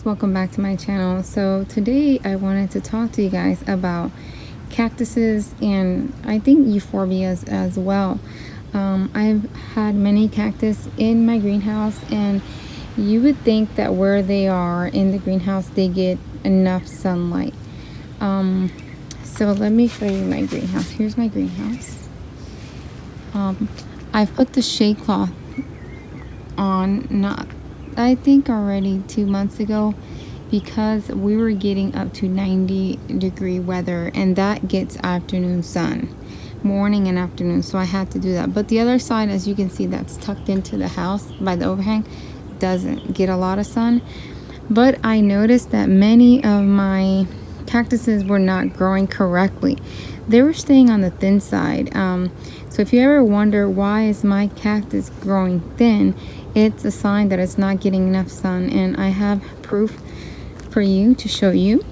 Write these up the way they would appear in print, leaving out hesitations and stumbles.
guys, welcome back to my channel. So today I wanted to talk to you guys about cactuses and I think euphorbias as well. I've had many cactus in my greenhouse, and you would think that where they are in the greenhouse they get enough sunlight. So let me show you my greenhouse. Here's my greenhouse. I've put the shade cloth on, I think already 2 months ago, because we were getting up to 90-degree weather, and that gets afternoon sun, morning and afternoon, so I had to do that. But the other side, as you can see, that's tucked into the house by the overhang, doesn't get a lot of sun. But I noticed that many of my cactuses were not growing correctly. They were staying on the thin side. So if you ever wonder why is my cactus growing thin, it's a sign that it's not getting enough sun, and I have proof for you to show you.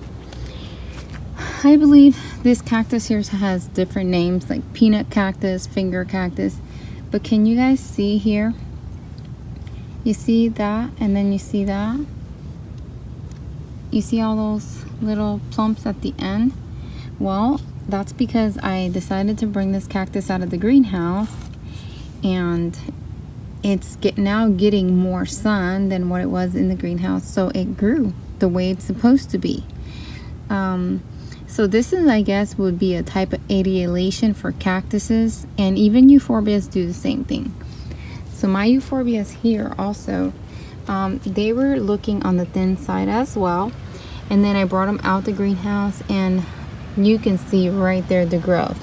I believe this cactus here has different names, like peanut cactus, finger cactus, but can you guys see here? You see that, and then you see that? You see all those little plumps at the end? Well, that's because I decided to bring this cactus out of the greenhouse, and it's now getting more sun than what it was in the greenhouse, so it grew the way it's supposed to be. So this is, I guess, would be a type of adiolation for cactuses, and even euphorbias do the same thing. So my euphorbias here also, they were looking on the thin side as well, and then I brought them out the greenhouse, and you can see right there the growth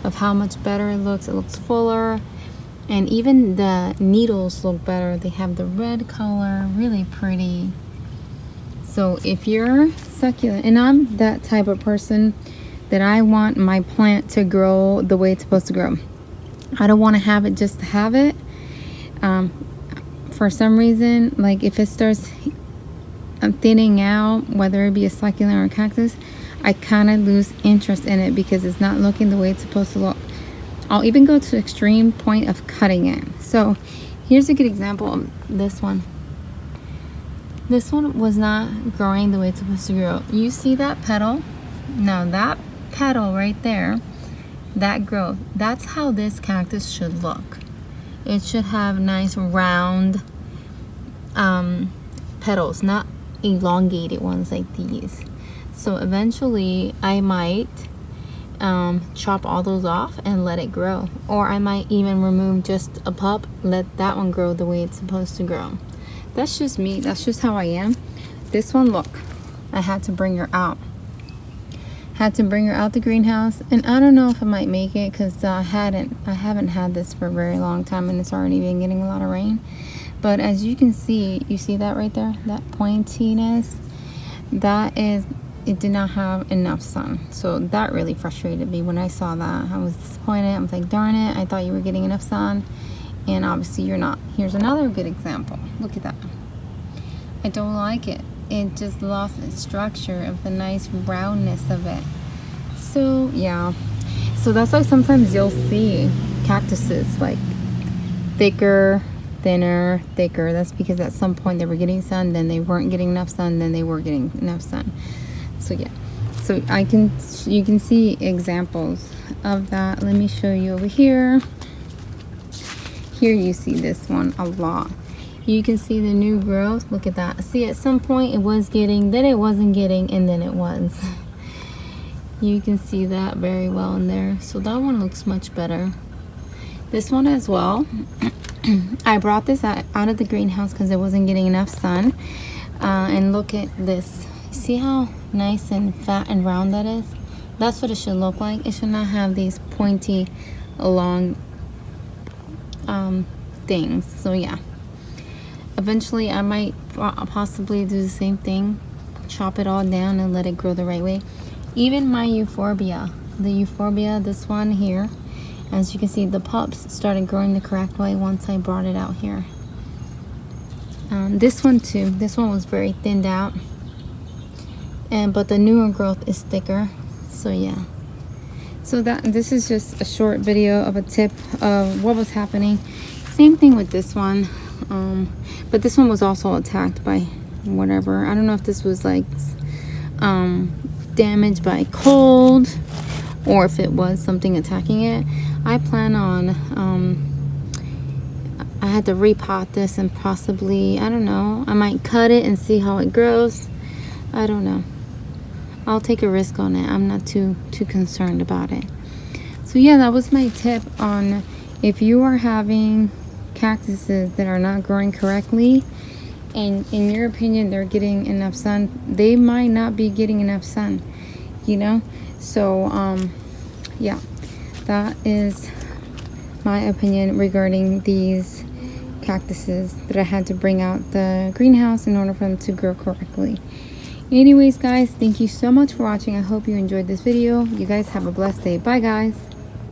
of how much better it looks. It looks fuller, and even the needles look better. They have the red color, really pretty. So if you're succulent, and I'm that type of person that I want my plant to grow the way it's supposed to grow. I don't want to have it just to have it. For some reason, like if it starts thinning out, whether it be a succulent or a cactus, I kind of lose interest in it because it's not looking the way it's supposed to look. I'll even go to the extreme point of cutting it. So here's a good example of this one. This one was not growing the way it's supposed to grow. You see that petal? Now that petal right there, that growth, that's how this cactus should look. It should have nice round petals, not elongated ones like these. So eventually I might chop all those off and let it grow, or I might even remove just a pup, let that one grow the way it's supposed to grow. That's just me. That's just how I am. This one, look, I had to bring her out. Had to bring her out the greenhouse, and I don't know if I might make it because I haven't had this for a very long time, and it's already been getting a lot of rain. But as you can see, you see that right there, that pointiness, that is, it did not have enough sun. So that really frustrated me when I saw that. I was disappointed. I was like, darn it, I thought you were getting enough sun, and obviously you're not. Here's another good example. Look at that. I don't like it. It just lost its structure of the nice roundness of it. So yeah, so that's why sometimes you'll see cactuses like thicker, thinner, thicker. That's because at some point they were getting sun, then they weren't getting enough sun, then they were getting enough sun. So yeah, so you can see examples of that. Let me show you over here. Here you see this one a lot. You can see the new growth. Look at that. See, at some point it was getting, then it wasn't getting, and then it was. You can see that very well in there. So that one looks much better. This one as well. I brought this out of the greenhouse because it wasn't getting enough sun. And look at this. See how nice and fat and round that is? That's what it should look like. It should not have these pointy, long things. So yeah. Eventually I might possibly do the same thing, chop it all down and let it grow the right way. Even my euphorbia, this one here, as you can see, the pups started growing the correct way once I brought it out here. This one too, this one was very thinned out, but the newer growth is thicker. So yeah, so this is just a short video of a tip of what was happening. Same thing with this one. But this one was also attacked by whatever. I don't know if this was like damaged by cold or if it was something attacking it. I plan on I had to repot this and possibly, I don't know, I might cut it and see how it grows. I don't know. I'll take a risk on it. I'm not too concerned about it. So yeah, that was my tip on if you are having cactuses that are not growing correctly and in your opinion they're getting enough sun, they might not be getting enough sun, you know. So yeah, that is my opinion regarding these cactuses that I had to bring out the greenhouse in order for them to grow correctly. Anyways guys, thank you so much for watching. I hope you enjoyed this video. You guys have a blessed day. Bye guys.